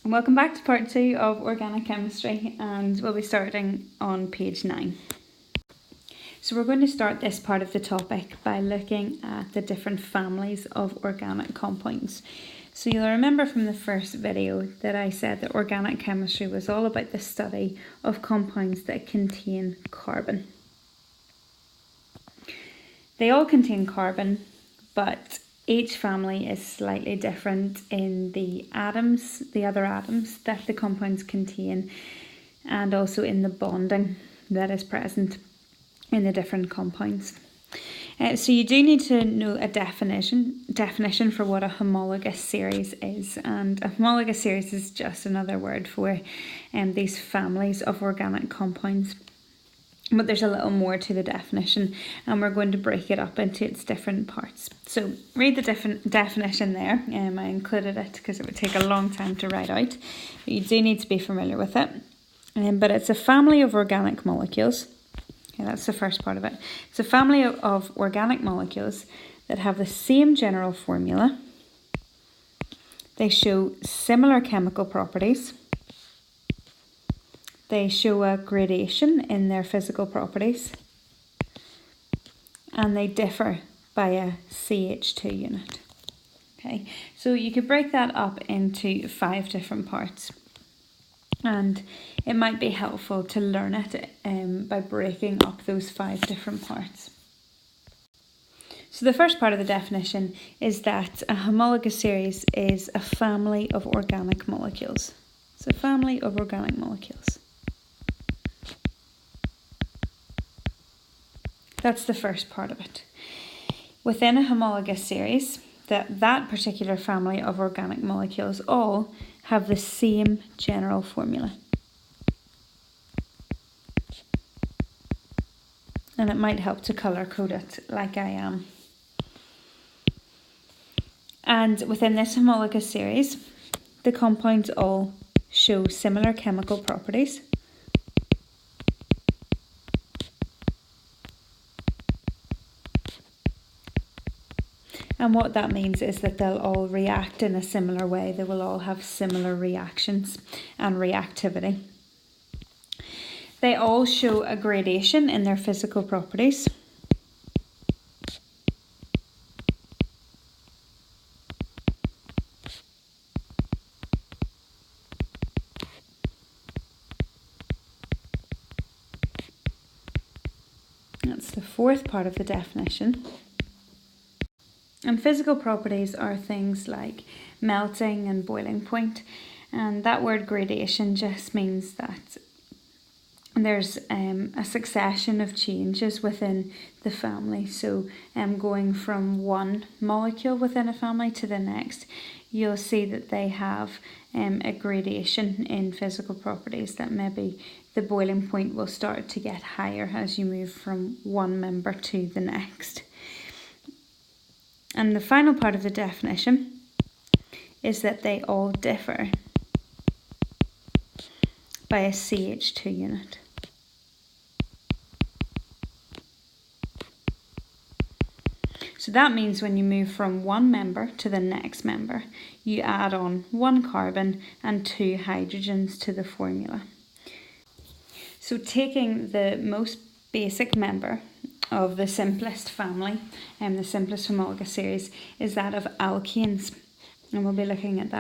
Welcome back to part 2 of organic chemistry, and we'll be starting on page 9. So we're going to start this part of the topic by looking at the different families of organic compounds. So you'll remember from the first video that I said that organic chemistry was all about the study of compounds that contain carbon. They all contain carbon, but each family is slightly different in the other atoms that the compounds contain, and also in the bonding that is present in the different compounds. So you do need to know a definition for what a homologous series is, and a homologous series is just another word for these families of organic compounds. But there's a little more to the definition, and we're going to break it up into its different parts. So read the definition there. I included it because it would take a long time to write out, but you do need to be familiar with it. But it's a family of organic molecules. Okay, that's the first part of it. It's a family of organic molecules that have the same general formula. They show similar chemical properties. They show a gradation in their physical properties, and they differ by a CH2 unit. Okay, so you could break that up into 5 different parts, and it might be helpful to learn it by breaking up those 5 different parts. So the first part of the definition is that a homologous series is a family of organic molecules. It's a family of organic molecules. That's the first part of it. Within a homologous series, that particular family of organic molecules all have the same general formula. And it might help to colour code it like I am. And within this homologous series, the compounds all show similar chemical properties. And what that means is that they'll all react in a similar way. They will all have similar reactions and reactivity. They all show a gradation in their physical properties. That's the fourth part of the definition. And physical properties are things like melting and boiling point. And that word gradation just means that there's a succession of changes within the family. So going from one molecule within a family to the next, you'll see that they have a gradation in physical properties, that maybe the boiling point will start to get higher as you move from one member to the next. And the final part of the definition is that they all differ by a CH2 unit. So that means when you move from one member to the next member, you add on 1 carbon and 2 hydrogens to the formula. So taking the most basic member of the simplest family, the simplest homologous series, is that of alkanes, and we'll be looking at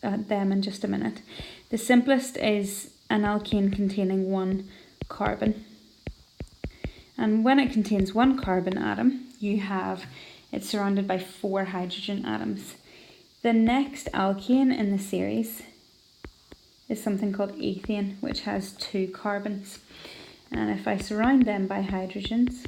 them in just a minute. The simplest is an alkane containing 1 carbon, and when it contains 1 carbon atom, it's surrounded by 4 hydrogen atoms. The next alkane in the series is something called ethane, which has 2 carbons, and if I surround them by hydrogens,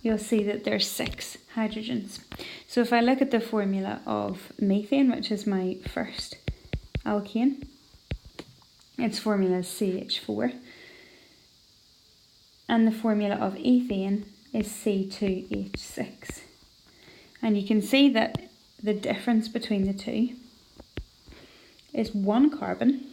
you'll see that there's 6 hydrogens. So if I look at the formula of methane, which is my first alkane, its formula is CH4. And the formula of ethane is C2H6. And you can see that the difference between the two is 1 carbon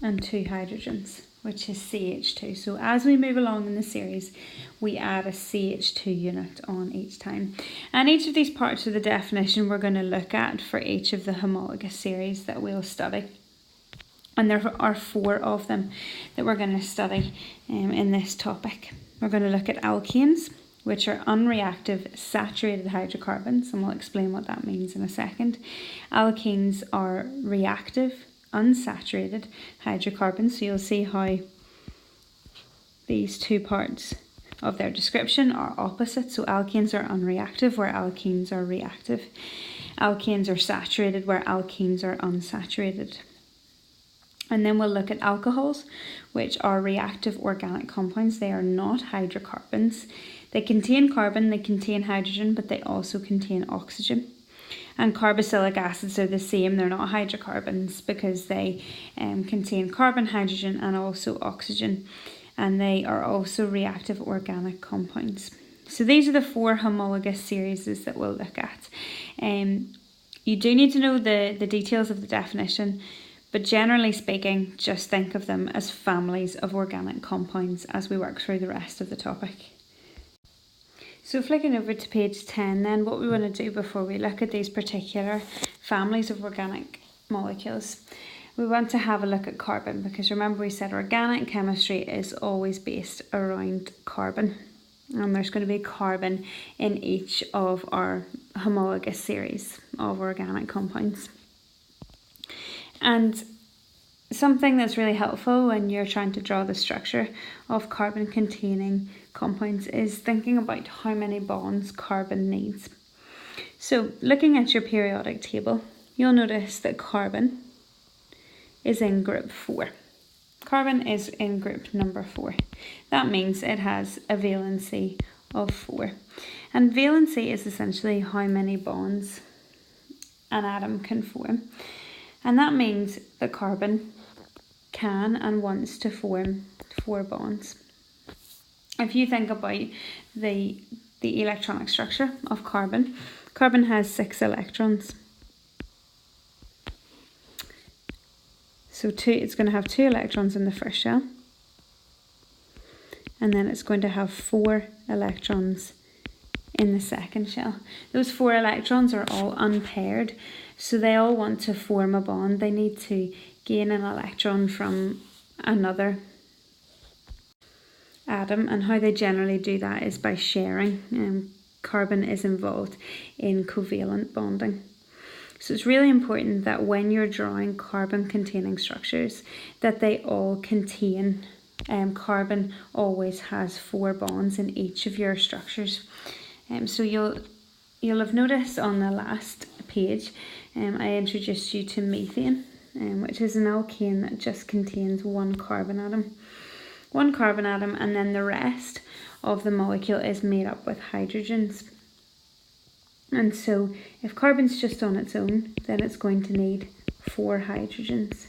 and 2 hydrogens. which is CH2. So as we move along in the series, we add a CH2 unit on each time. And each of these parts of the definition we're going to look at for each of the homologous series that we'll study. And there are 4 of them that we're going to study in this topic. We're going to look at alkanes, which are unreactive saturated hydrocarbons, and we'll explain what that means in a second. Alkanes are reactive unsaturated hydrocarbons, so you'll see how these 2 parts of their description are opposite. So alkanes are unreactive, where alkenes are reactive. Alkanes are saturated, where alkenes are unsaturated. And then we'll look at alcohols, which are reactive organic compounds. They are not hydrocarbons. They contain carbon, they contain hydrogen, but they also contain oxygen. And carboxylic acids are the same. They're not hydrocarbons because they contain carbon, hydrogen, and also oxygen. And they are also reactive organic compounds. So these are the 4 homologous series that we'll look at. You do need to know the details of the definition, but generally speaking, just think of them as families of organic compounds as we work through the rest of the topic. So flicking over to page 10 then, what we want to do before we look at these particular families of organic molecules, we want to have a look at carbon, because remember we said organic chemistry is always based around carbon. And there's going to be carbon in each of our homologous series of organic compounds. And something that's really helpful when you're trying to draw the structure of carbon containing compounds is thinking about how many bonds carbon needs. So looking at your periodic table, you'll notice that carbon is in group 4. Carbon is in group number 4. That means it has a valency of 4. And valency is essentially how many bonds an atom can form. And that means that carbon can and wants to form 4 bonds. If you think about the electronic structure of carbon, carbon has 6 electrons. So it's going to have 2 electrons in the first shell, and then it's going to have 4 electrons in the second shell. Those 4 electrons are all unpaired, so they all want to form a bond. They need to gain an electron from another atom, and how they generally do that is by sharing. Carbon is involved in covalent bonding. So it's really important that when you're drawing carbon containing structures that they all contain, carbon always has 4 bonds in each of your structures. So you'll have noticed on the last page I introduced you to methane, which is an alkane that just contains 1 carbon atom. 1 carbon atom, and then the rest of the molecule is made up with hydrogens. And so if carbon's just on its own, then it's going to need 4 hydrogens.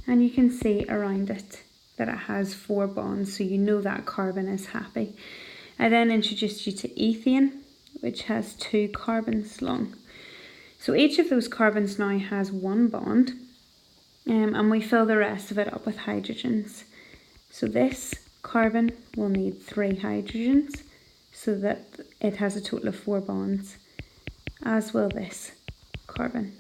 And you can see around it that it has 4 bonds, so you know that carbon is happy. I then introduced you to ethane, which has 2 carbons long. So each of those carbons now has 1 bond, and we fill the rest of it up with hydrogens. So this carbon will need 3 hydrogens, so that it has a total of 4 bonds. As will this carbon.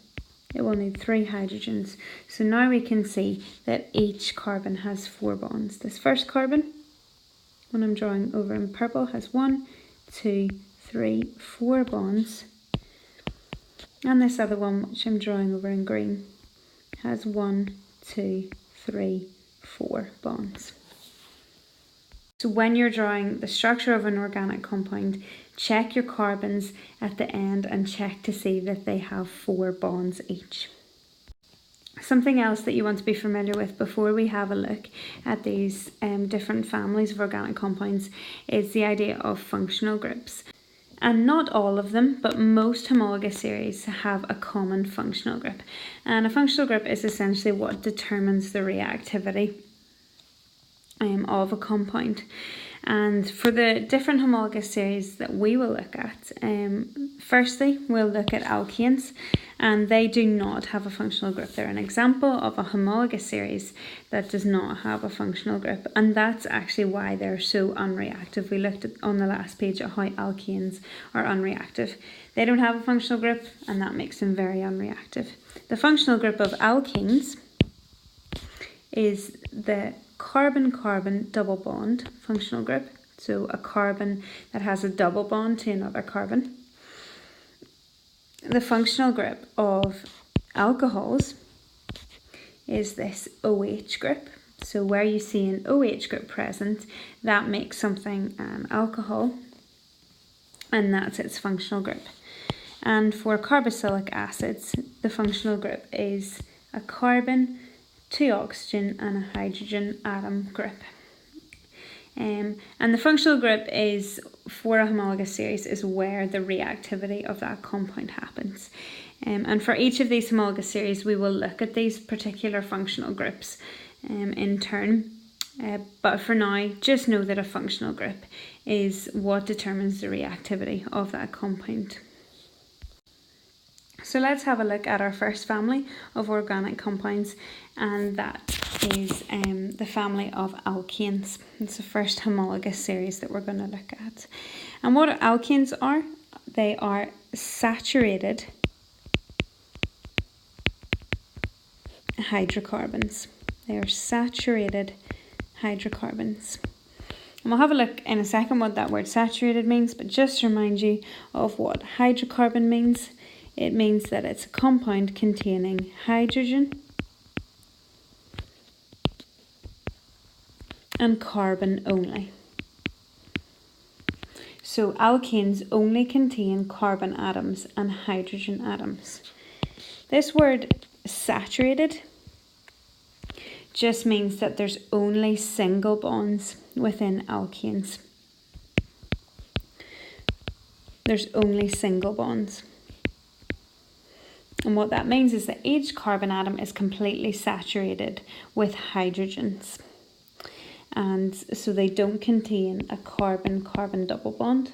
It will need 3 hydrogens. So now we can see that each carbon has 4 bonds. This first carbon, when I'm drawing over in purple, has 1, 2, 3, 4 bonds. And this other one, which I'm drawing over in green, has 1, 2, 3, 4 bonds. So when you're drawing the structure of an organic compound, check your carbons at the end and check to see that they have 4 bonds each. Something else that you want to be familiar with before we have a look at these different families of organic compounds is the idea of functional groups. And not all of them, but most homologous series have a common functional group. And a functional group is essentially what determines the reactivity of a compound. And for the different homologous series that we will look at, firstly we'll look at alkanes, and they do not have a functional group. They're an example of a homologous series that does not have a functional group, and that's actually why they're so unreactive. We looked at on the last page at how alkanes are unreactive. They don't have a functional group, and that makes them very unreactive. The functional group of alkanes is the carbon-carbon double bond functional group. So a carbon that has a double bond to another carbon. The functional group of alcohols is this OH group. So where you see an OH group present, that makes something an alcohol, and that's its functional group. And for carboxylic acids, the functional group is a carbon, 2 oxygen and a hydrogen atom group. And the functional group is, for a homologous series, is where the reactivity of that compound happens. And for each of these homologous series, we will look at these particular functional groups in turn. But for now, just know that a functional group is what determines the reactivity of that compound. So let's have a look at our first family of organic compounds, and that is the family of alkanes. It's the first homologous series that we're going to look at. And what alkanes are, they are saturated hydrocarbons. They are saturated hydrocarbons. And we'll have a look in a second what that word saturated means, but just to remind you of what hydrocarbon means. It means that it's a compound containing hydrogen and carbon only. So alkanes only contain carbon atoms and hydrogen atoms. This word saturated just means that there's only single bonds within alkanes. There's only single bonds. And what that means is that each carbon atom is completely saturated with hydrogens. And so they don't contain a carbon-carbon double bond,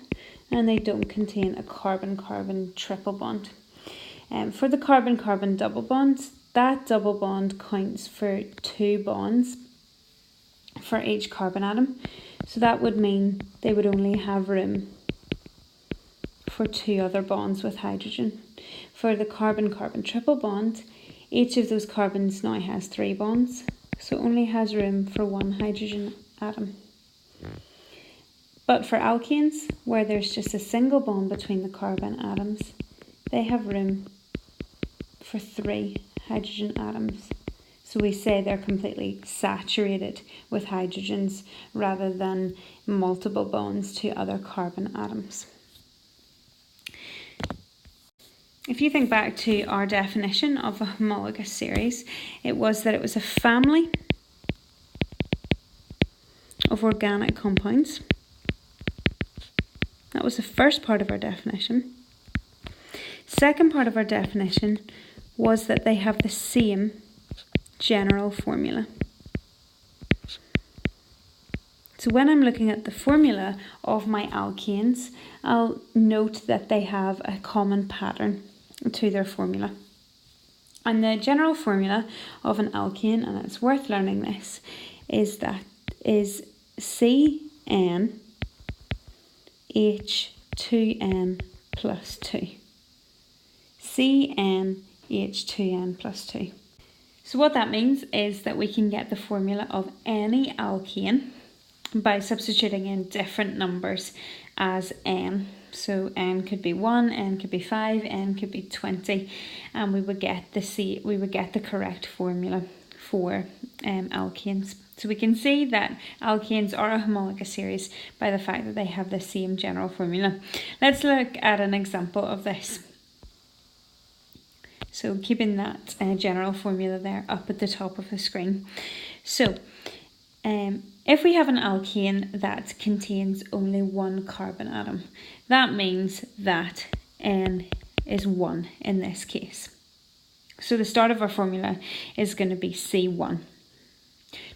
and they don't contain a carbon-carbon triple bond. For the carbon-carbon double bonds, that double bond counts for 2 bonds for each carbon atom. So that would mean they would only have room for 2 other bonds with hydrogen. For the carbon-carbon triple bond, each of those carbons now has 3 bonds, so only has room for 1 hydrogen atom. But for alkanes, where there's just a single bond between the carbon atoms, they have room for 3 hydrogen atoms. So we say they're completely saturated with hydrogens rather than multiple bonds to other carbon atoms. If you think back to our definition of a homologous series, it was that it was a family of organic compounds. That was the first part of our definition. Second part of our definition was that they have the same general formula. So when I'm looking at the formula of my alkanes, I'll note that they have a common pattern to their formula. And the general formula of an alkane, and it's worth learning this, is CnH2n plus 2. CnH2n plus 2. So what that means is that we can get the formula of any alkane by substituting in different numbers as n. So n could be 1, n could be 5, n could be 20, and we would get the correct formula for alkanes. So we can see that alkanes are a homologous series by the fact that they have the same general formula. Let's look at an example of this. So keeping that general formula there up at the top of the screen. So if we have an alkane that contains only 1 carbon atom, that means that N is 1 in this case. So the start of our formula is going to be C1.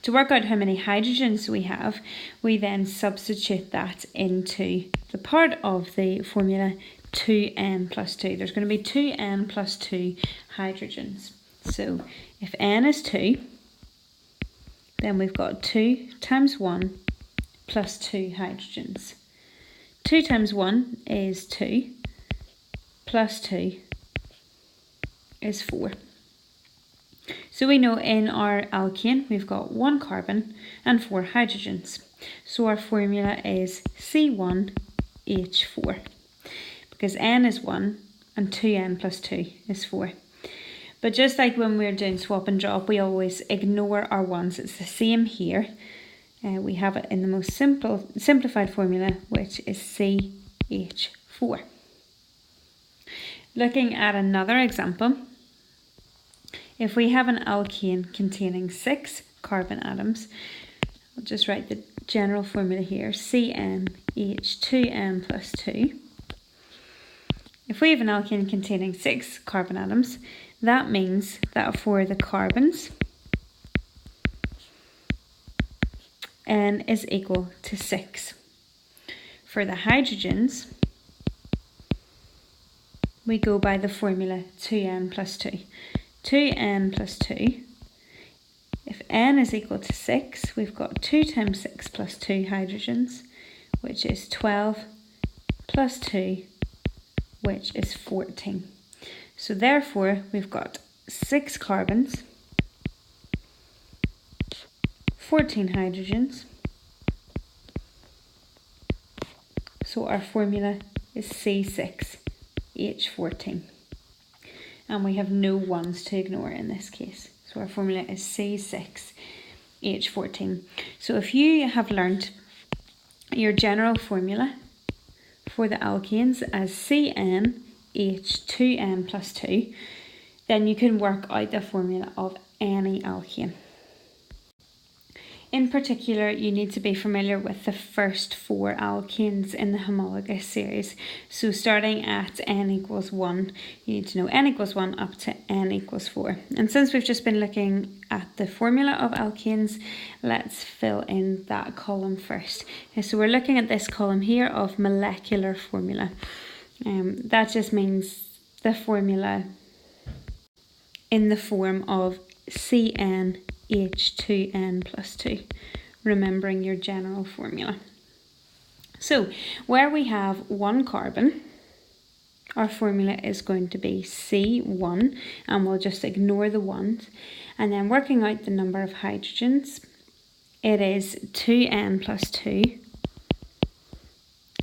To work out how many hydrogens we have, we then substitute that into the part of the formula 2n plus 2. There's going to be 2n plus 2 hydrogens. So if n is 2, then we've got 2 times 1 plus 2 hydrogens. 2 times 1 is 2, plus 2 is 4. So we know in our alkane we've got 1 carbon and 4 hydrogens. So our formula is C1H4, because n is 1 and 2n plus 2 is 4. But just like when we're doing swap and drop, we always ignore our ones. It's the same here. We have it in the most simplified formula, which is CH4. Looking at another example, if we have an alkane containing 6 carbon atoms, I'll just write the general formula here, CnH2n plus 2. If we have an alkane containing 6 carbon atoms, that means that for the carbons, n is equal to 6. For the hydrogens, we go by the formula 2n plus 2. 2n plus 2. If n is equal to 6, we've got 2 times 6 plus 2 hydrogens, which is 12, plus 2, which is 14. So therefore, we've got 6 carbons, 14 hydrogens. So our formula is C6H14. And we have no ones to ignore in this case. So our formula is C6H14. So if you have learnt your general formula for the alkanes as CnH2n plus 2, then you can work out the formula of any alkane. In particular, you need to be familiar with the first 4 alkanes in the homologous series. So starting at n equals 1, you need to know n equals 1 up to n equals 4. And since we've just been looking at the formula of alkanes, let's fill in that column first. So we're looking at this column here of molecular formula. That just means the formula in the form of CnH2n plus 2, remembering your general formula. So where we have 1 carbon, our formula is going to be C1, and we'll just ignore the ones. And then working out the number of hydrogens, it is 2n plus 2.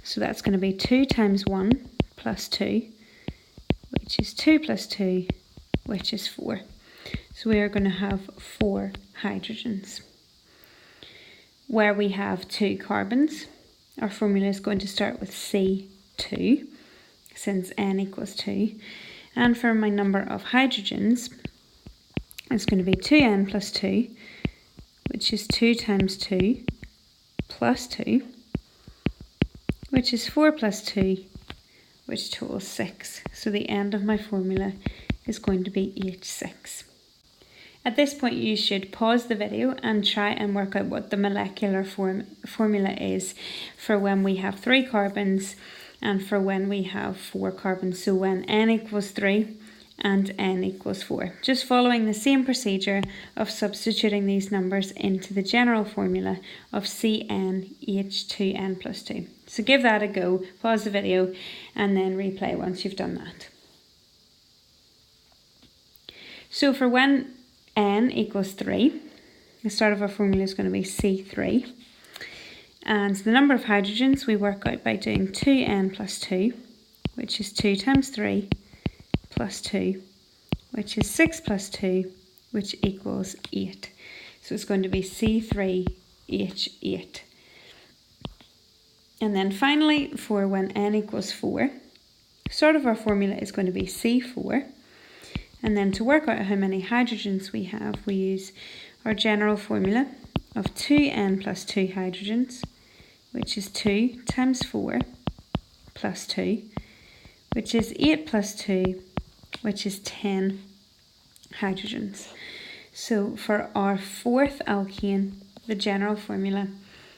So that's going to be 2 times 1 plus 2, which is 2 plus 2, which is 4. So we are going to have 4 hydrogens. Where we have 2 carbons, our formula is going to start with C2, since n equals 2. And for my number of hydrogens, it's going to be 2n plus 2, which is 2 times 2 plus 2, which is 4 plus 2, which totals 6. So the end of my formula is going to be H6. At this point, you should pause the video and try and work out what the molecular formula is for when we have 3 carbons and for when we have 4 carbons. So when n equals 3 and n equals 4. Just following the same procedure of substituting these numbers into the general formula of CnH2n plus 2. So give that a go, pause the video and then replay once you've done that. So for when n equals 3, the start of our formula is going to be C3. And the number of hydrogens we work out by doing 2n plus 2, which is 2 times 3 plus 2, which is 6 plus 2, which equals 8. So it's going to be C3H8. And then finally, for when n equals 4, the start of our formula is going to be C4. And then to work out how many hydrogens we have, we use our general formula of 2n plus 2 hydrogens, which is 2 times 4 plus 2, which is 8 plus 2, which is 10 hydrogens. So for our fourth alkane, the general formula,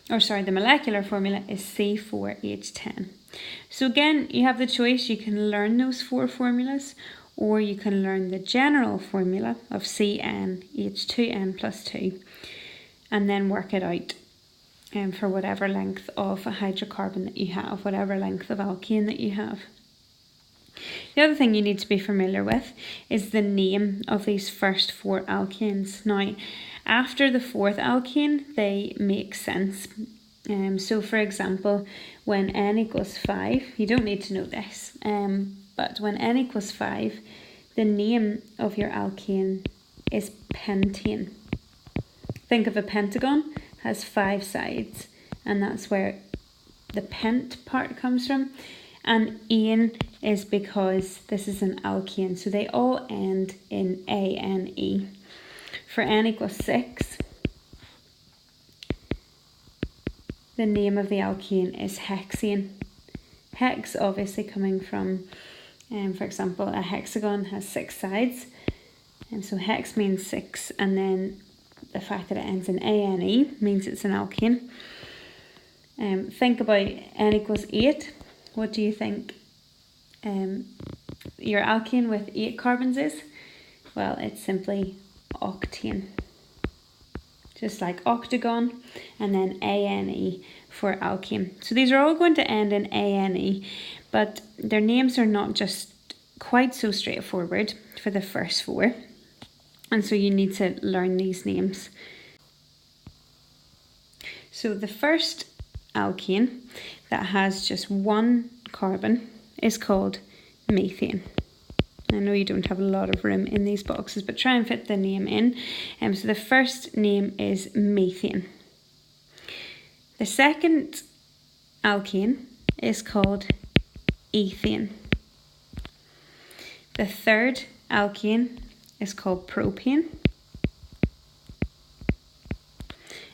the molecular formula is C4H10. So again, you have the choice. You can learn those 4 formulas, or you can learn the general formula of CnH2n plus 2 and then work it out for whatever length of a hydrocarbon that you have, whatever length of alkane that you have. The other thing you need to be familiar with is the name of these first 4 alkanes. Now, after the 4th alkane, they make sense. So for example, when n equals 5, you don't need to know this, but when n equals 5, the name of your alkane is pentane. Think of a pentagon, has 5 sides, and that's where the pent part comes from. And ane is because this is an alkane, so they all end in ane. For n equals 6, the name of the alkane is hexane. Hex obviously coming from, for example, a hexagon has 6 sides, and so hex means 6, and then the fact that it ends in ane means it's an alkane. Think about n equals 8. What do you think your alkane with 8 carbons is? Well, it's simply octane. Just like octagon, and then ane for alkane. So these are all going to end in ane, but their names are not just quite so straightforward for the first 4. And so you need to learn these names. So the first alkane that has just 1 carbon is called methane. I know you don't have a lot of room in these boxes, but try and fit the name in. So the first name is methane. The second alkane is called ethane. The third alkane is called propane.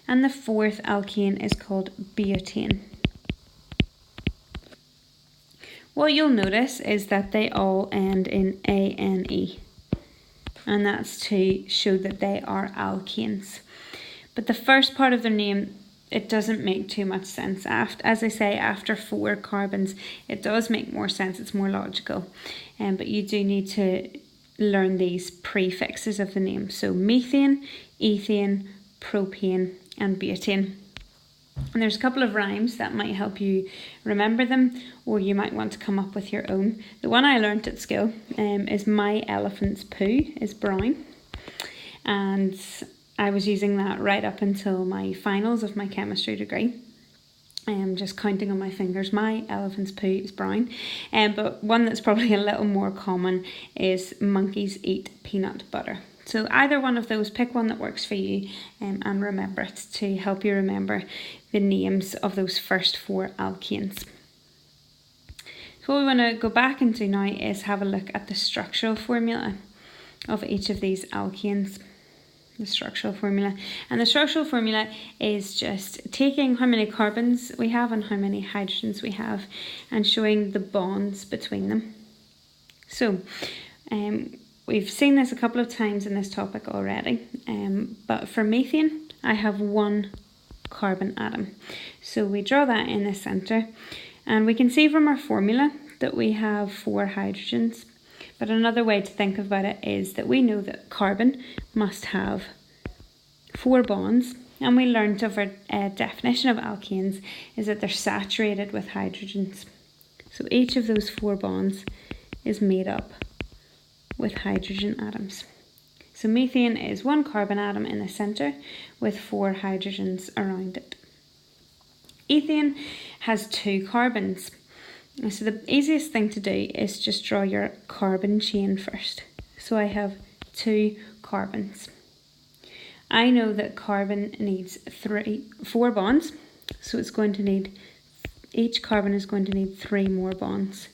And the fourth alkane is called butane. What you'll notice is that they all end in ane, and that's to show that they are alkanes. But the first part of their name, it doesn't make too much sense. As I say, after 4 carbons, it does make more sense, it's more logical. But you do need to learn these prefixes of the name. So methane, ethane, propane, and butane. And there's a couple of rhymes that might help you remember them, or you might want to come up with your own. The one I learnt at school is my elephant's poo is brown, and I was using that right up until my finals of my chemistry degree. Just counting on my fingers, my elephant's poo is brown. But one that's probably a little more common is monkeys eat peanut butter. So either one of those, pick one that works for you, and remember it to help you remember the names of those first 4 alkanes. So what we want to go back and do now is have a look at the structural formula of each of these alkanes. The structural formula. And the structural formula is just taking how many carbons we have and how many hydrogens we have and showing the bonds between them. So we've seen this a couple of times in this topic already, but for methane I have 1 carbon atom. So we draw that in the centre, and we can see from our formula that we have 4 hydrogens. But another way to think about it is that we know that carbon must have 4 bonds, and we learnt of a definition of alkanes is that they're saturated with hydrogens. So each of those 4 bonds is made up with hydrogen atoms. So methane is 1 carbon atom in the centre with 4 hydrogens around it. Ethane has 2 carbons. So the easiest thing to do is just draw your carbon chain first. So I have 2 carbons. I know that carbon needs 4 bonds, so it's going to need, each carbon is going to need 3 more bonds.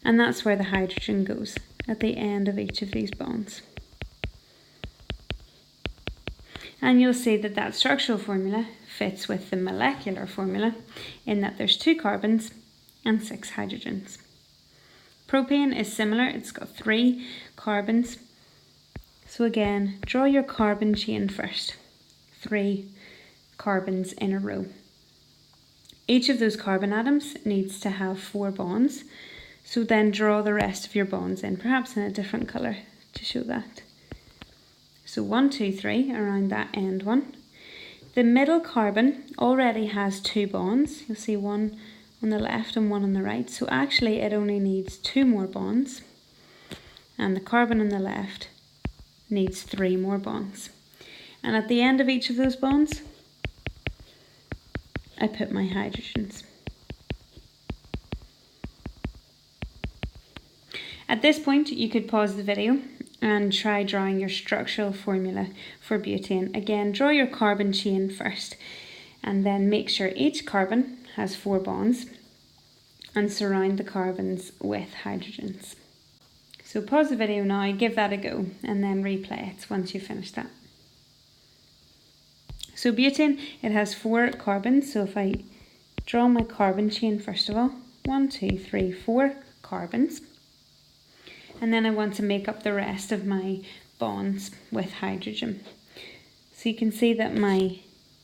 And that's where the hydrogen goes, at the end of each of these bonds. And you'll see that that structural formula fits with the molecular formula in that there's 2 carbons and 6 hydrogens. Propane is similar, it's got 3 carbons, So again, draw your carbon chain first, 3 carbons in a row. Each of those carbon atoms needs to have 4 bonds, so then draw the rest of your bonds in, perhaps in a different colour to show that. So 1, 2, 3 around that end one. The middle carbon already has 2 bonds. You'll see one on the left and one on the right. So actually it only needs 2 more bonds. And the carbon on the left needs 3 more bonds. And at the end of each of those bonds, I put my hydrogens. At this point, you could pause the video and try drawing your structural formula for butane. Again, draw your carbon chain first and then make sure each carbon has 4 bonds and surround the carbons with hydrogens. So pause the video now, give that a go and then replay it once you've finished that. So butane, it has 4 carbons, so if I draw my carbon chain first of all, 1, 2, 3, 4 carbons. And then I want to make up the rest of my bonds with hydrogen. So you can see that my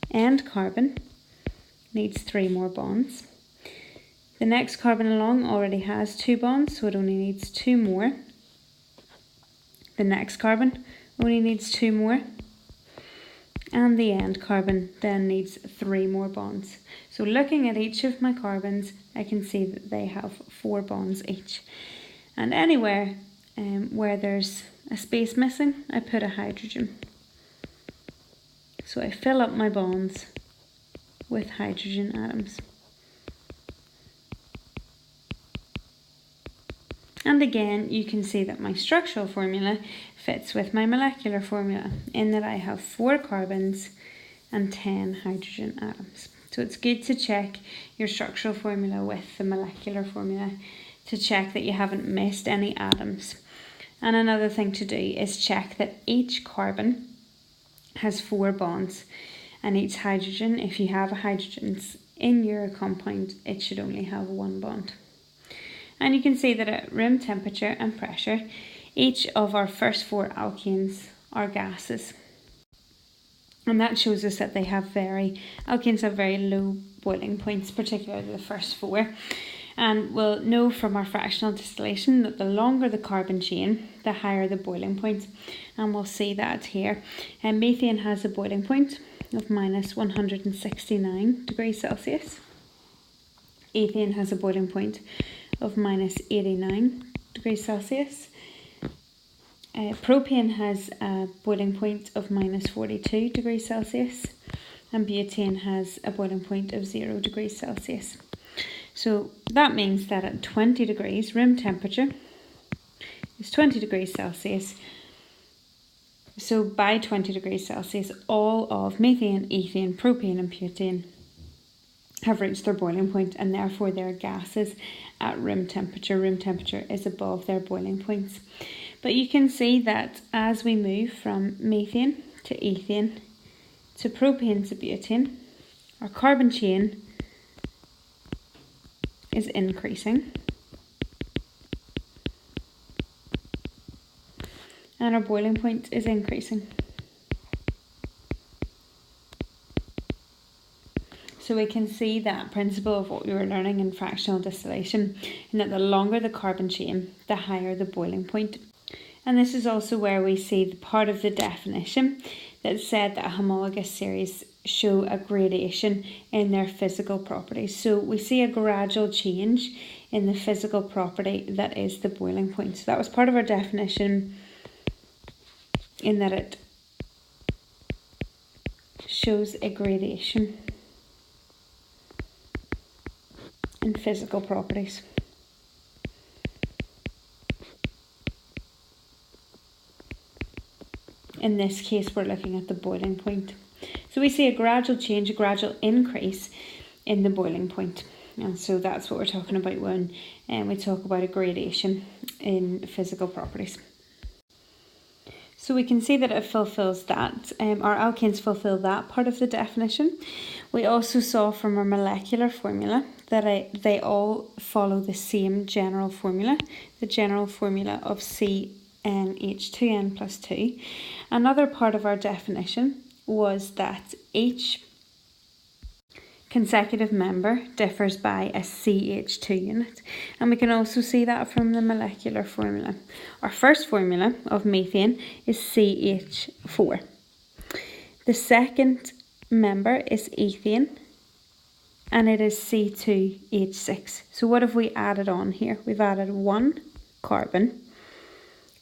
end carbon needs 3 more bonds. The next carbon along already has 2 bonds, so it only needs 2 more. The next carbon only needs 2 more. And the end carbon then needs 3 more bonds. So looking at each of my carbons, I can see that they have 4 bonds each. And anywhere where there's a space missing, I put a hydrogen. So I fill up my bonds with hydrogen atoms. And again, you can see that my structural formula fits with my molecular formula in that I have 4 carbons and 10 hydrogen atoms. So it's good to check your structural formula with the molecular formula to check that you haven't missed any atoms. And another thing to do is check that each carbon has 4 bonds and each hydrogen, if you have a hydrogens in your compound, it should only have 1 bond. And you can see that at room temperature and pressure, each of our first 4 alkanes are gases. And that shows us that alkanes have very low boiling points, particularly the first 4. And we'll know from our fractional distillation that the longer the carbon chain, the higher the boiling point. And we'll see that here. And methane has a boiling point of minus 169 degrees Celsius. Ethane has a boiling point of minus 89 degrees Celsius. Propane has a boiling point of minus 42 degrees Celsius. And butane has a boiling point of 0 degrees Celsius. So that means that at 20 degrees, room temperature is 20 degrees Celsius. So by 20 degrees Celsius, all of methane, ethane, propane and butane have reached their boiling point and therefore they're gases at room temperature. Room temperature is above their boiling points. But you can see that as we move from methane to ethane to propane to butane, our carbon chain is increasing and our boiling point is increasing. So we can see that principle of what we were learning in fractional distillation, in that the longer the carbon chain, the higher the boiling point. And this is also where we see the part of the definition that said that a homologous series show a gradation in their physical properties. So we see a gradual change in the physical property that is the boiling point. So that was part of our definition, in that it shows a gradation in physical properties. In this case, we're looking at the boiling point. So we see a gradual change, a gradual increase in the boiling point. And so that's what we're talking about when we talk about a gradation in physical properties. So we can see that it fulfills that. Our alkanes fulfill that part of the definition. We also saw from our molecular formula that they all follow the same general formula, the general formula of CN H2N plus 2. Another part of our definition was that each consecutive member differs by a CH2 unit, and we can also see that from the molecular formula. Our first formula of methane is CH4. The second member is ethane, and it is C2H6. So what have we added on here? We've added 1 carbon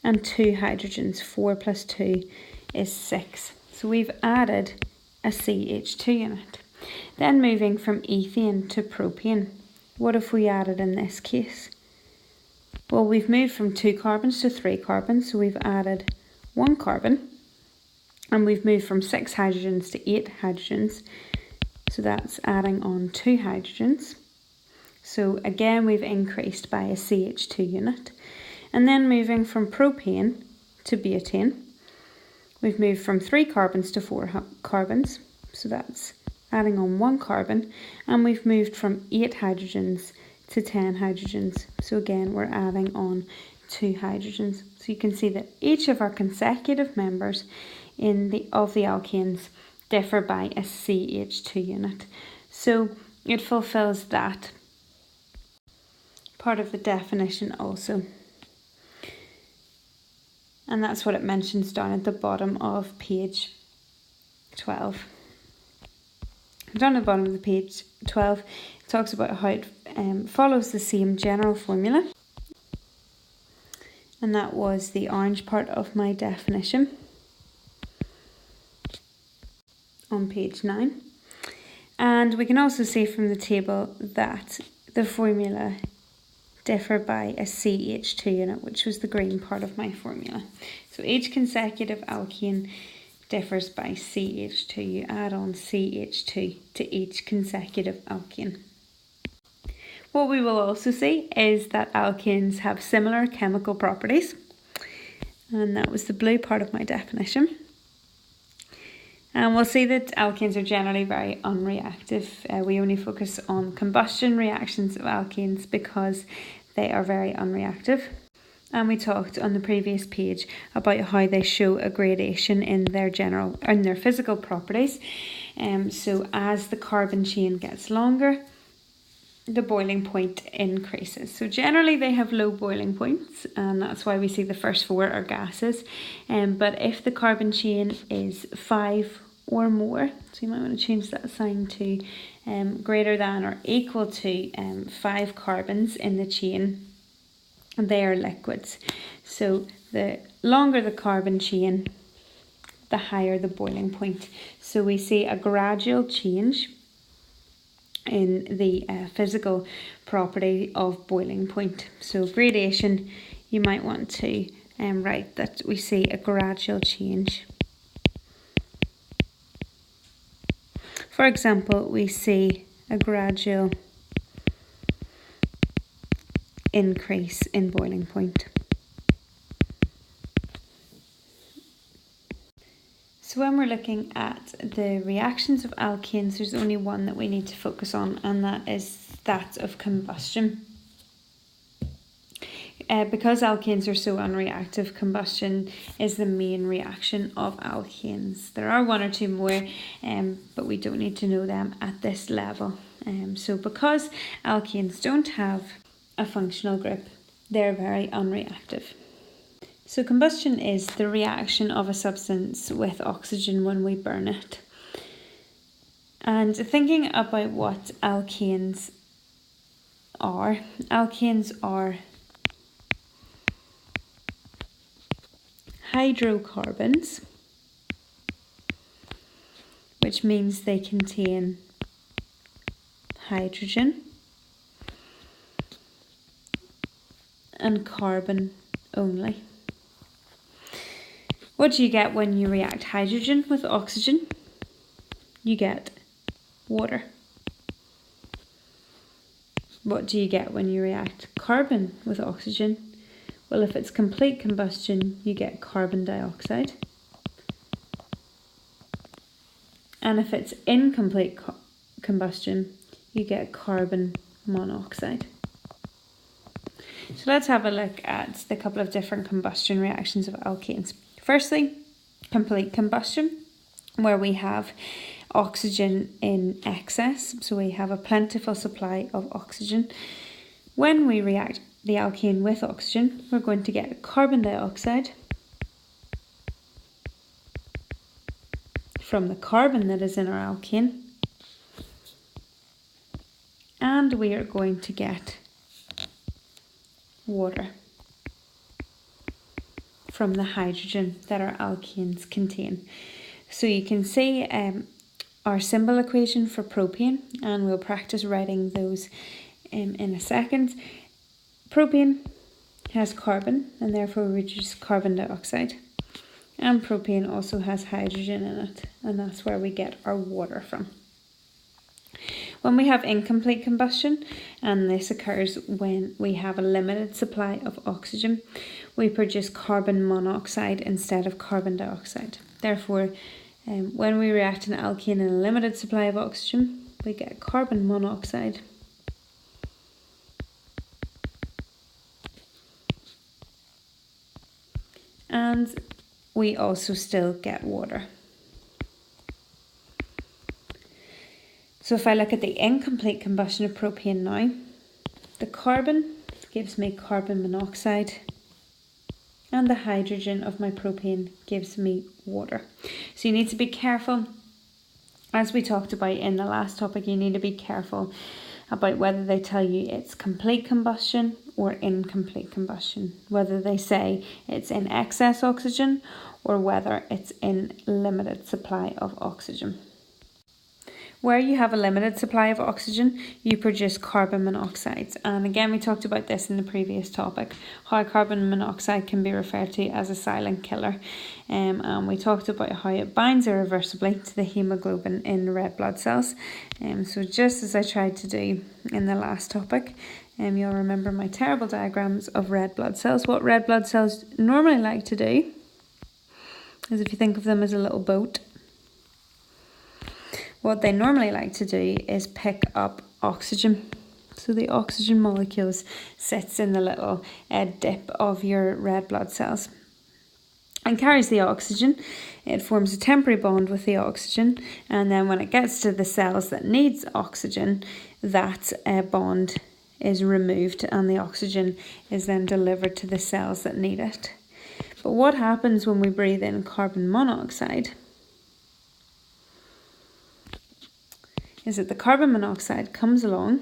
and 2 hydrogens. 4 plus 2 is 6. So we've added a CH2 unit. Then moving from ethane to propane, what have we added in this case? Well, we've moved from 2 carbons to 3 carbons, so we've added 1 carbon, and we've moved from 6 hydrogens to 8 hydrogens, so that's adding on 2 hydrogens. So again, we've increased by a CH2 unit. And then moving from propane to butane, we've moved from 3 carbons to 4 carbons, so that's adding on 1 carbon, and we've moved from 8 hydrogens to 10 hydrogens. So again, we're adding on 2 hydrogens. So you can see that each of our consecutive members of the alkanes differ by a CH2 unit. So it fulfills that part of the definition also. And that's what it mentions down at the bottom of page 12. Down at the bottom of the page 12, it talks about how it follows the same general formula. And that was the orange part of my definition on page 9. And we can also see from the table that the formula differ by a CH2 unit, which was the green part of my formula. So each consecutive alkane differs by CH2. You add on CH2 to each consecutive alkane. What we will also see is that alkanes have similar chemical properties, and that was the blue part of my definition. And we'll see that alkanes are generally very unreactive. We only focus on combustion reactions of alkanes because they are very unreactive. And we talked on the previous page about how they show a gradation in their physical properties. So as the carbon chain gets longer, the boiling point increases. So generally they have low boiling points, and that's why we see the first 4 are gases. But if the carbon chain is 5 or more, so you might want to change that sign to greater than or equal to 5 carbons in the chain, they are liquids. So the longer the carbon chain, the higher the boiling point. So we see a gradual change in the physical property of boiling point. So gradation, you might want to write that we see a gradual change. For example, we see a gradual increase in boiling point. So when we're looking at the reactions of alkanes, there's only one that we need to focus on, and that is that of combustion. Because alkanes are so unreactive, combustion is the main reaction of alkanes. There are 1 or 2 more, but we don't need to know them at this level. So because alkanes don't have a functional group, they're very unreactive. So combustion is the reaction of a substance with oxygen when we burn it. And thinking about what alkanes are hydrocarbons, which means they contain hydrogen and carbon only. What do you get when you react hydrogen with oxygen? You get water. What do you get when you react carbon with oxygen? Well, if it's complete combustion, you get carbon dioxide. And if it's incomplete combustion, you get carbon monoxide. So let's have a look at the couple of different combustion reactions of alkanes. Firstly, complete combustion, where we have oxygen in excess, so we have a plentiful supply of oxygen. When we react the alkane with oxygen, we're going to get carbon dioxide from the carbon that is in our alkane, and we are going to get water from the hydrogen that our alkanes contain. So you can see our symbol equation for propane, and we'll practice writing those in a second. Propane has carbon, and therefore we reduce carbon dioxide. And propane also has hydrogen in it, and that's where we get our water from. When we have incomplete combustion, and this occurs when we have a limited supply of oxygen, we produce carbon monoxide instead of carbon dioxide. Therefore, when we react an alkane in a limited supply of oxygen, we get carbon monoxide. And we also still get water. So if I look at the incomplete combustion of propane now, the carbon gives me carbon monoxide, and the hydrogen of my propane gives me water. So you need to be careful, as we talked about in the last topic, you need to be careful about whether they tell you it's complete combustion or incomplete combustion, whether they say it's in excess oxygen or whether it's in limited supply of oxygen. Where you have a limited supply of oxygen, you produce carbon monoxide. And again, we talked about this in the previous topic, how carbon monoxide can be referred to as a silent killer. And we talked about how it binds irreversibly to the hemoglobin in red blood cells. So just as I tried to do in the last topic, you'll remember my terrible diagrams of red blood cells. What red blood cells normally like to do is, if you think of them as a little boat, what they normally like to do is pick up oxygen. So the oxygen molecules sits in the little dip of your red blood cells and carries the oxygen. It forms a temporary bond with the oxygen, and then when it gets to the cells that needs oxygen, that bond is removed and the oxygen is then delivered to the cells that need it. But what happens when we breathe in carbon monoxide is that the carbon monoxide comes along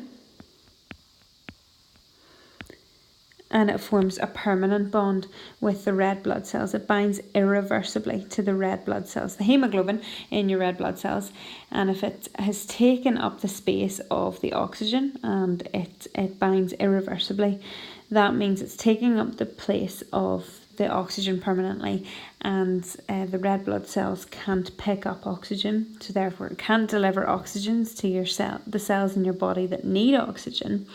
and it forms a permanent bond with the red blood cells. It binds irreversibly to the red blood cells, the hemoglobin in your red blood cells. And if it has taken up the space of the oxygen and it binds irreversibly, that means it's taking up the place of the oxygen permanently, and the red blood cells can't pick up oxygen, so therefore it can't deliver oxygens to your the cells in your body that need oxygen,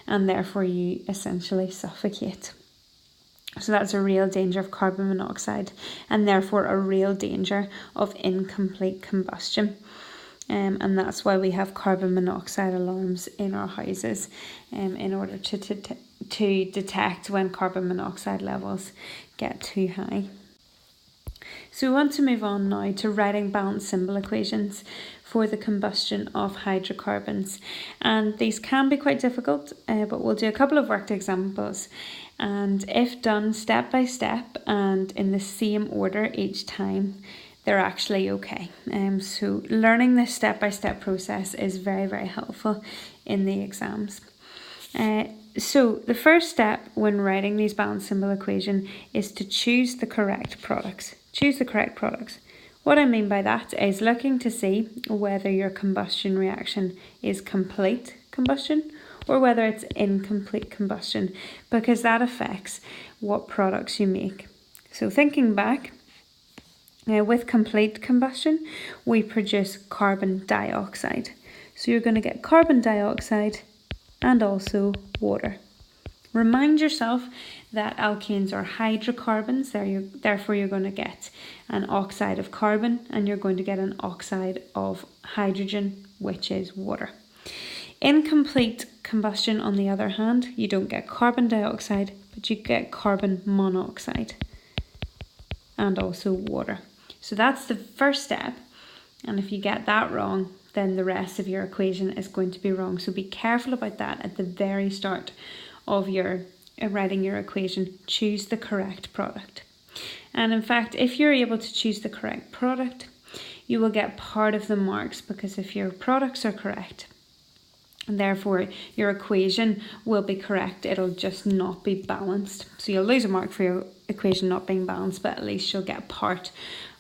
and therefore you essentially suffocate. So that's a real danger of carbon monoxide, and therefore a real danger of incomplete combustion. And that's why we have carbon monoxide alarms in our houses, in order to detect when carbon monoxide levels get too high. So we want to move on now to writing balanced symbol equations for the combustion of hydrocarbons. And these can be quite difficult, but we'll do a couple of worked examples. And if done step by step and in the same order each time, they're actually okay. So learning this step-by-step process is very, very helpful in the exams. So the first step when writing these balanced symbol equation is to choose the correct products. Choose the correct products. What I mean by that is looking to see whether your combustion reaction is complete combustion or whether it's incomplete combustion, because that affects what products you make. So thinking back, with complete combustion, we produce carbon dioxide. So you're going to get carbon dioxide and also water. Remind yourself that alkanes are hydrocarbons, therefore you're going to get an oxide of carbon and you're going to get an oxide of hydrogen, which is water. Incomplete Combustion, on the other hand, you don't get carbon dioxide, but you get carbon monoxide and also water. So that's the first step, and if you get that wrong, then the rest of your equation is going to be wrong. So be careful about that at the very start of your writing your equation. Choose the correct product. And in fact, if you're able to choose the correct product, you will get part of the marks, because if your products are correct, and therefore your equation will be correct, it'll just not be balanced. So you'll lose a mark for your equation not being balanced, but at least you'll get part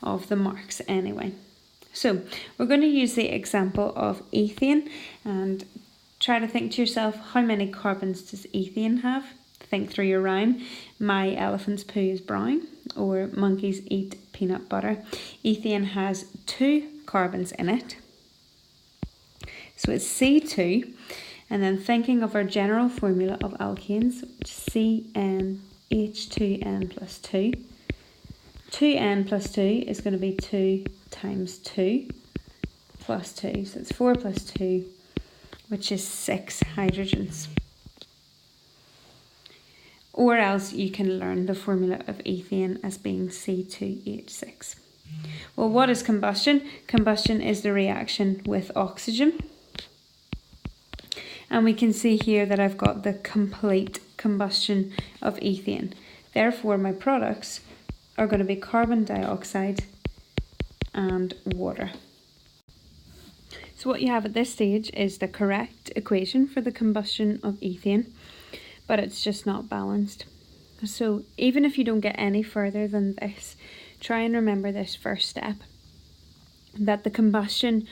of the marks anyway. So we're going to use the example of ethane, and try to think to yourself, how many carbons does ethane have? Think through your rhyme. My elephant's poo is brown, or monkeys eat peanut butter. Ethane has 2 carbons in it. So it's C2, and then thinking of our general formula of alkanes, CnH2n plus 2. 2n plus 2 is going to be 2 times 2 plus 2, so it's 4 plus 2, which is 6 hydrogens. Or else you can learn the formula of ethane as being C2H6. Well, what is combustion? Combustion is the reaction with oxygen. And we can see here that I've got the complete combustion of ethane. Therefore, my products are going to be carbon dioxide and water. So what you have at this stage is the correct equation for the combustion of ethane, but it's just not balanced. So even if you don't get any further than this, try and remember this first step, that the combustion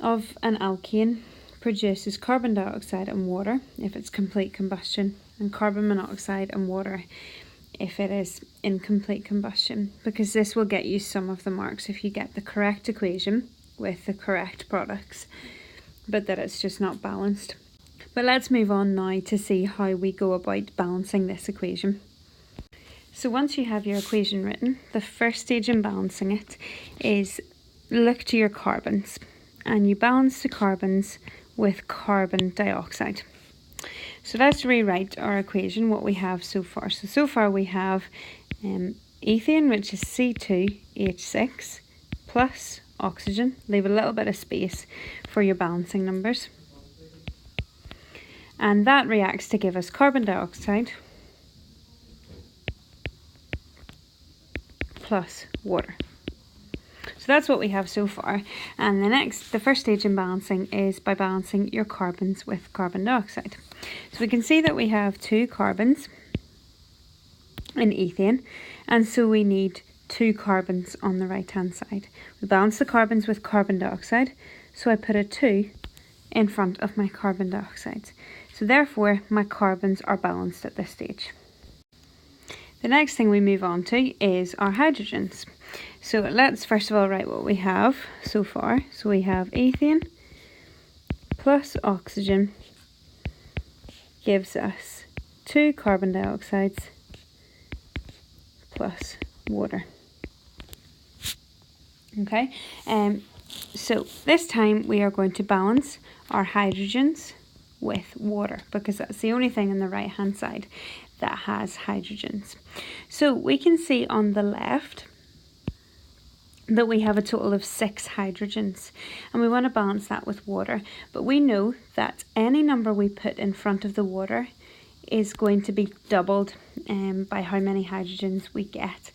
of an alkane produces carbon dioxide and water if it's complete combustion, and carbon monoxide and water if it is incomplete combustion, because this will get you some of the marks if you get the correct equation with the correct products, but that it's just not balanced. But let's move on now to see how we go about balancing this equation. So once you have your equation written, the first stage in balancing it is look to your carbons, and you balance the carbons with carbon dioxide. So let's rewrite our equation, what we have so far. So far we have ethane, which is C2H6 plus oxygen. Leave a little bit of space for your balancing numbers. And that reacts to give us carbon dioxide plus water. So that's what we have so far. And the first stage in balancing is by balancing your carbons with carbon dioxide. So we can see that we have 2 carbons in ethane, and so we need 2 carbons on the right hand side. We balance the carbons with carbon dioxide, so I put a 2 in front of my carbon dioxide. So therefore my carbons are balanced at this stage. The next thing we move on to is our hydrogens. So let's first of all write what we have so far. So we have ethane plus oxygen gives us 2 carbon dioxides plus water. Okay, so this time we are going to balance our hydrogens with water, because that's the only thing on the right hand side that has hydrogens. So we can see on the left that we have a total of 6 hydrogens, and we want to balance that with water, but we know that any number we put in front of the water is going to be doubled by how many hydrogens we get,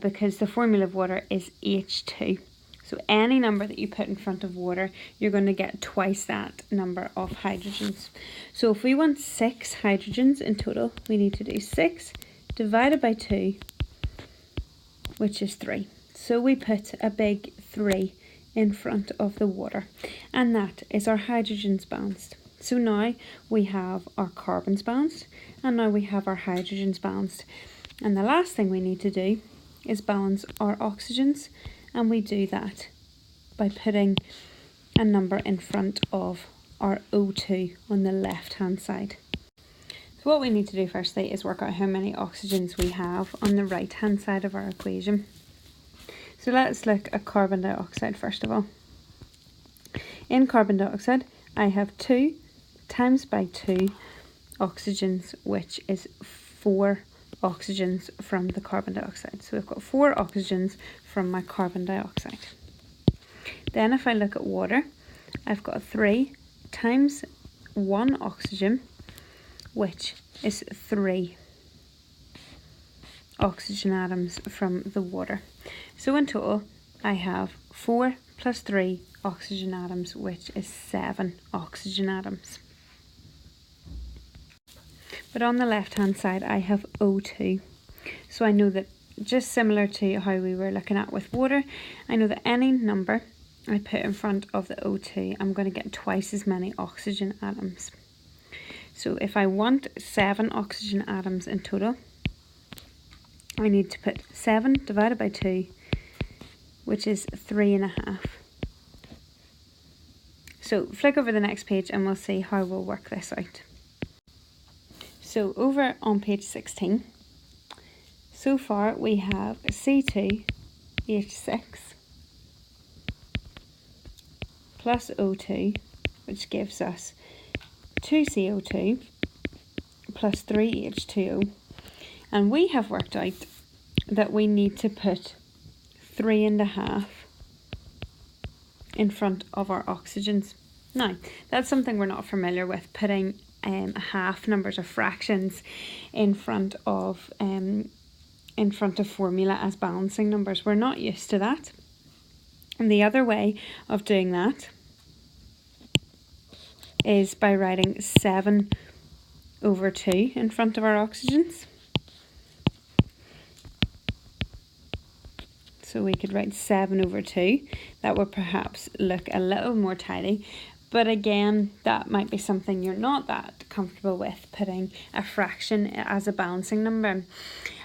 because the formula of water is H2. So any number that you put in front of water, you're going to get twice that number of hydrogens. So if we want 6 hydrogens in total, we need to do 6 divided by 2, which is 3. So we put a big 3 in front of the water, and that is our hydrogens balanced. So now we have our carbons balanced, and now we have our hydrogens balanced. And the last thing we need to do is balance our oxygens, and we do that by putting a number in front of our O2 on the left hand side. So what we need to do firstly is work out how many oxygens we have on the right hand side of our equation. So let's look at carbon dioxide first of all. In carbon dioxide I have 2 times by 2 oxygens, which is 4 oxygens from the carbon dioxide. So we've got 4 oxygens from my carbon dioxide. Then if I look at water, I've got 3 times 1 oxygen, which is 3 oxygen atoms from the water. So in total, I have 4 plus 3 oxygen atoms, which is 7 oxygen atoms. But on the left hand side, I have O2. So I know that, just similar to how we were looking at with water, I know that any number I put in front of the O2, I'm going to get twice as many oxygen atoms. So if I want 7 oxygen atoms in total, I need to put 7 divided by 2, which is 3.5. So flick over the next page and we'll see how we'll work this out. So over on page 16, so far we have C2H6 plus O2, which gives us 2CO2 plus 3H2O. And we have worked out that we need to put 3.5 in front of our oxygens. Now, that's something we're not familiar with, putting half numbers or fractions in front of formula as balancing numbers. We're not used to that. And the other way of doing that is by writing 7 over 2 in front of our oxygens. So we could write 7 over 2. That would perhaps look a little more tidy. But again, that might be something you're not that comfortable with, putting a fraction as a balancing number.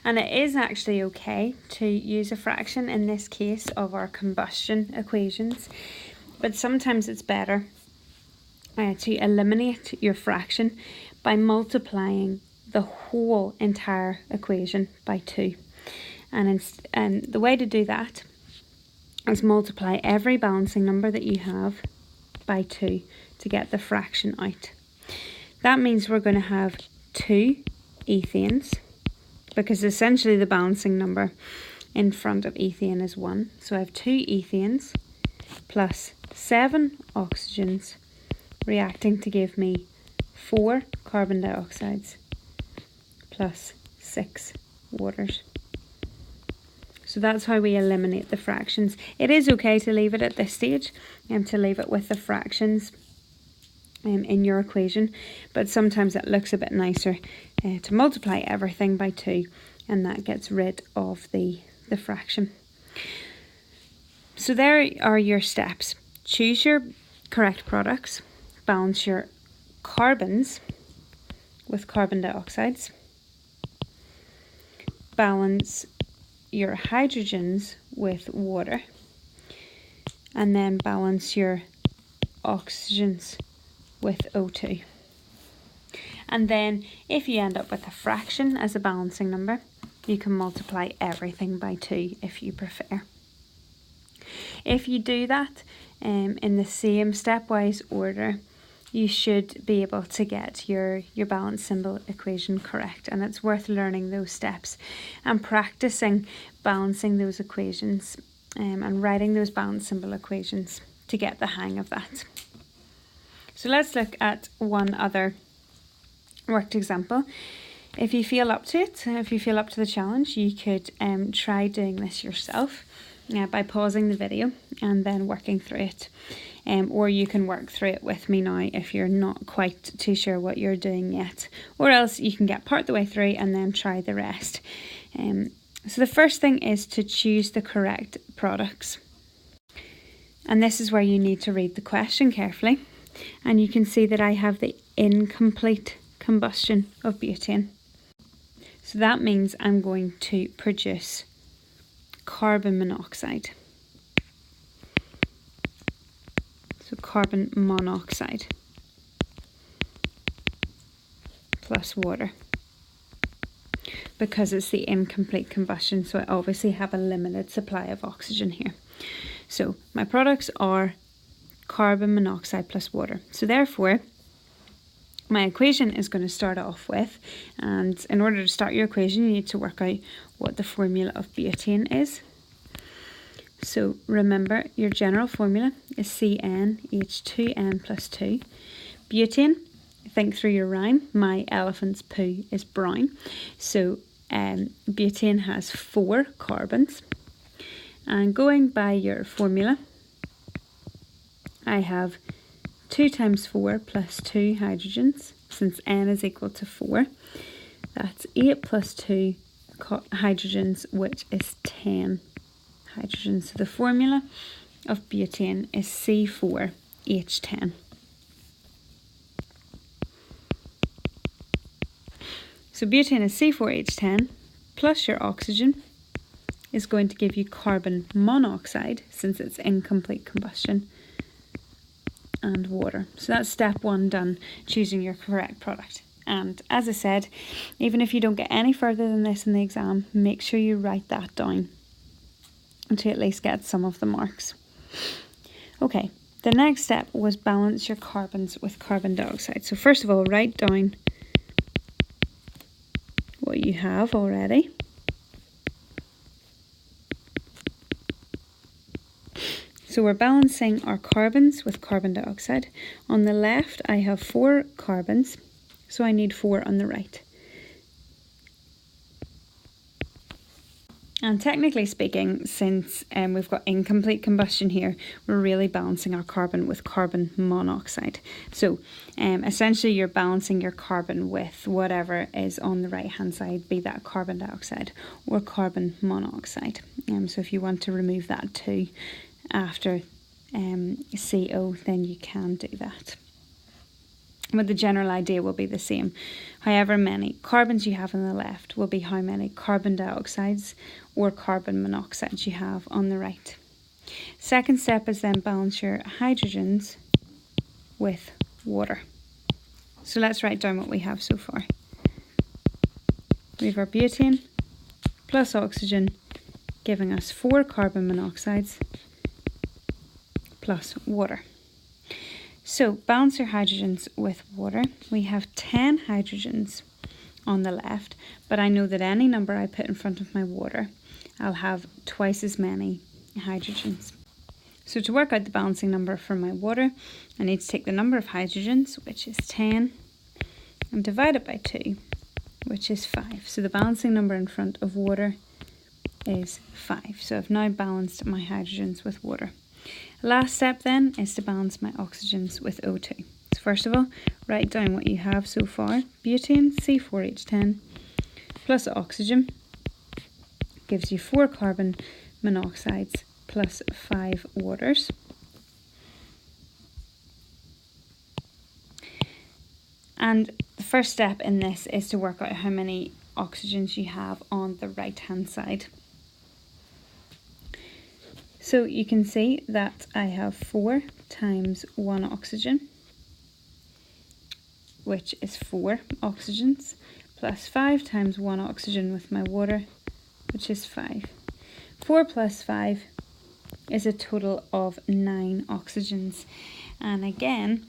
And it is actually okay to use a fraction in this case of our combustion equations. But sometimes it's better to eliminate your fraction by multiplying the whole entire equation by 2. And the way to do that is multiply every balancing number that you have by 2 to get the fraction out. That means we're going to have 2 ethanes, because essentially the balancing number in front of ethane is 1. So I have 2 ethanes plus 7 oxygens reacting to give me 4 carbon dioxides plus 6 waters. So that's how we eliminate the fractions. It is okay to leave it at this stage and to leave it with the fractions in your equation, but sometimes it looks a bit nicer to multiply everything by 2, and that gets rid of the fraction. So there are your steps. Choose your correct products, balance your carbons with carbon dioxides, balance your hydrogens with water, and then balance your oxygens with O2. And then if you end up with a fraction as a balancing number, you can multiply everything by 2 if you prefer. If you do that in the same stepwise order, you should be able to get your balance symbol equation correct, and it's worth learning those steps and practicing balancing those equations and writing those balance symbol equations to get the hang of that. So let's look at one other worked example. If you feel up to it, if you feel up to the challenge, you could try doing this yourself by pausing the video and then working through it. Or you can work through it with me now if you're not quite too sure what you're doing yet. Or else you can get part the way through and then try the rest. So the first thing is to choose the correct products. And this is where you need to read the question carefully. And you can see that I have the incomplete combustion of butane. So that means I'm going to produce carbon monoxide. So carbon monoxide plus water, because it's the incomplete combustion, so I obviously have a limited supply of oxygen here. So my products are carbon monoxide plus water. So therefore, my equation is going to start off with, and in order to start your equation you need to work out what the formula of butane is. So remember, your general formula is CnH2n plus 2. Butane, think through your rhyme, my elephant's poo is brown. So butane has 4 carbons. And going by your formula, I have 2 times 4 plus 2 hydrogens, since n is equal to 4. That's 8 plus 2 hydrogens, which is 10 hydrogens. So the formula of butane is C4H10. So butane is C4H10 plus your oxygen is going to give you carbon monoxide, since it's incomplete combustion, and water. So that's step 1 done, choosing your correct product. And as I said, even if you don't get any further than this in the exam, make sure you write that down to at least get some of the marks. Okay, the next step was balance your carbons with carbon dioxide. So first of all, write down what you have already. So we're balancing our carbons with carbon dioxide. On the left, I have 4 carbons, so I need 4 on the right. And technically speaking, since we've got incomplete combustion here, we're really balancing our carbon with carbon monoxide. So essentially you're balancing your carbon with whatever is on the right hand side, be that carbon dioxide or carbon monoxide. So if you want to remove that too after CO, then you can do that. But the general idea will be the same. However many carbons you have on the left will be how many carbon dioxides or carbon monoxides you have on the right. Second step is then balance your hydrogens with water. So let's write down what we have so far. We have our butane plus oxygen giving us 4 carbon monoxides plus water. So balance your hydrogens with water. We have 10 hydrogens on the left, but I know that any number I put in front of my water, I'll have twice as many hydrogens. So to work out the balancing number for my water, I need to take the number of hydrogens, which is 10, and divide it by 2, which is 5. So the balancing number in front of water is 5. So I've now balanced my hydrogens with water. Last step then is to balance my oxygens with O2. So first of all, write down what you have so far. Butane, C4H10, plus oxygen gives you 4 carbon monoxides plus 5 waters. And the first step in this is to work out how many oxygens you have on the right hand side. So you can see that I have 4 times 1 oxygen, which is 4 oxygens, plus 5 times 1 oxygen with my water, which is 5. 4 plus 5 is a total of 9 oxygens. And again,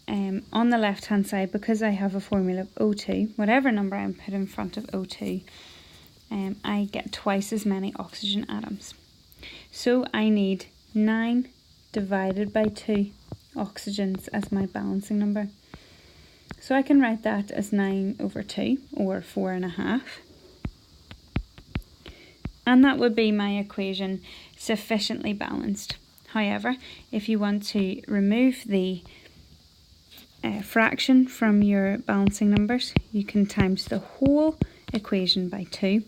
on the left hand side, because I have a formula of O2, whatever number I put in front of O2, I get twice as many oxygen atoms. So I need 9 divided by 2 oxygens as my balancing number. So I can write that as 9 over 2, or 4.5. And that would be my equation, sufficiently balanced. However, if you want to remove the fraction from your balancing numbers, you can times the whole equation by 2.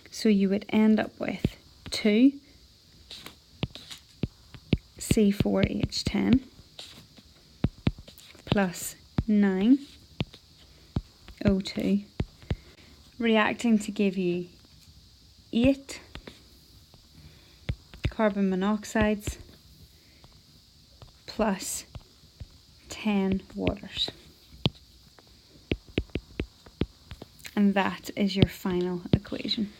So you would end up with 2 C4H10 plus 9 O2 reacting to give you 8 carbon monoxides plus 10 waters. And that is your final equation.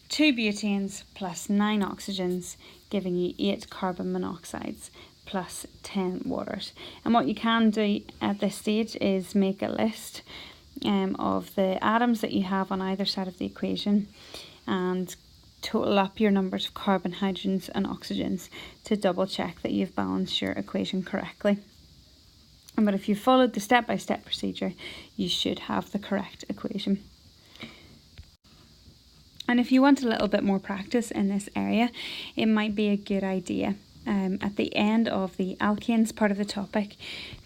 2 butanes plus 9 oxygens giving you 8 carbon monoxides plus 10 waters. And what you can do at this stage is make a list of the atoms that you have on either side of the equation and total up your numbers of carbon, hydrogens and oxygens to double check that you've balanced your equation correctly. But if you followed the step-by-step procedure, you should have the correct equation. And if you want a little bit more practice in this area, it might be a good idea at the end of the alkanes part of the topic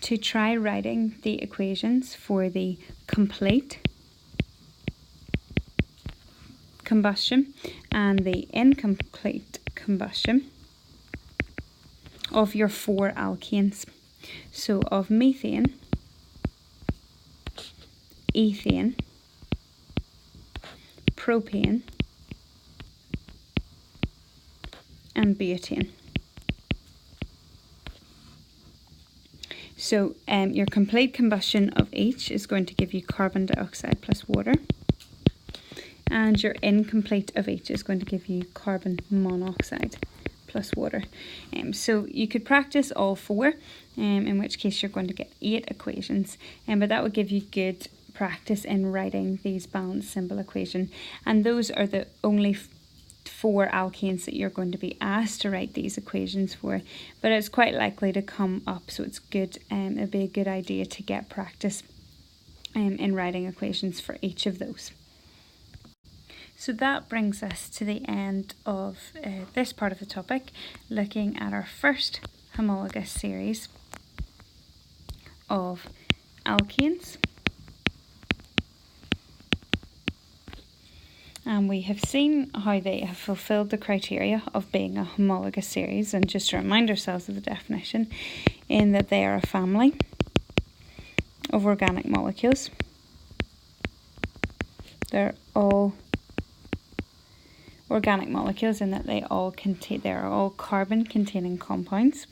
to try writing the equations for the complete combustion and the incomplete combustion of your 4 alkanes. So of methane, ethane, propane and butane. So your complete combustion of each is going to give you carbon dioxide plus water, and your incomplete of each is going to give you carbon monoxide plus water. So you could practice all 4, in which case you're going to get 8 equations, but that would give you good practice in writing these balanced symbol equation. And those are the only 4 alkanes that you're going to be asked to write these equations for, but it's quite likely to come up, so it's good. It'd be a good idea to get practice in writing equations for each of those. So that brings us to the end of this part of the topic, looking at our first homologous series of alkanes. And we have seen how they have fulfilled the criteria of being a homologous series, and just to remind ourselves of the definition, in that they are a family of organic molecules. They're all organic molecules in that they are all carbon containing compounds.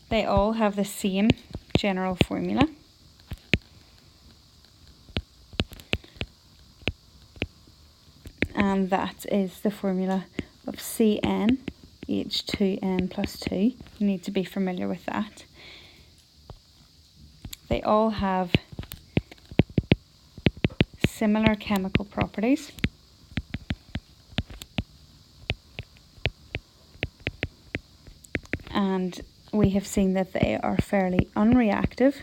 They all have the same general formula. And that is the formula of CnH2n plus 2. You need to be familiar with that. They all have similar chemical properties. And we have seen that they are fairly unreactive.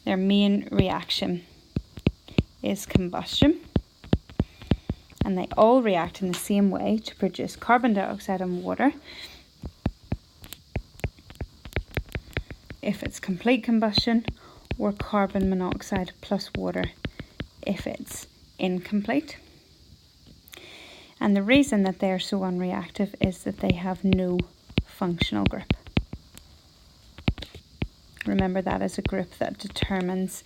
Their main reaction is combustion. And they all react in the same way to produce carbon dioxide and water if it's complete combustion, or carbon monoxide plus water if it's incomplete. And the reason that they're so unreactive is that they have no functional group. Remember, that is a group that determines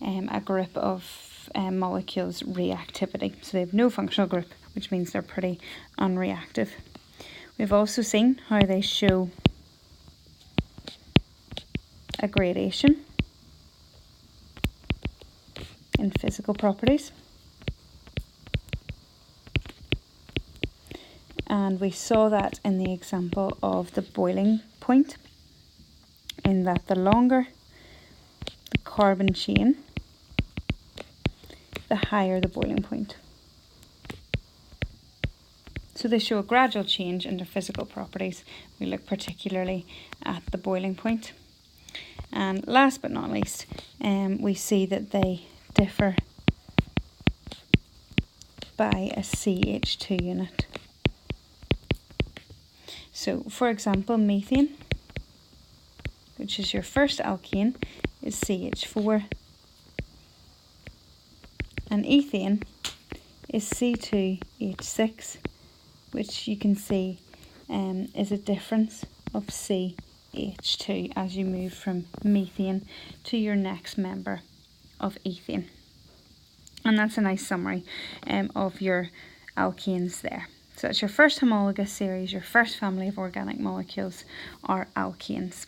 a group of molecules' reactivity. So they have no functional group, which means they're pretty unreactive. We've also seen how they show a gradation in physical properties. And we saw that in the example of the boiling point, in that the longer the carbon chain, the higher the boiling point. So they show a gradual change in their physical properties. We look particularly at the boiling point. And last but not least, we see that they differ by a CH2 unit. So, for example, methane, which is your first alkane, is CH4, and ethane is C2H6, which you can see is a difference of CH2 as you move from methane to your next member of ethane. And that's a nice summary of your alkanes there. So that's your first homologous series, your first family of organic molecules are alkanes.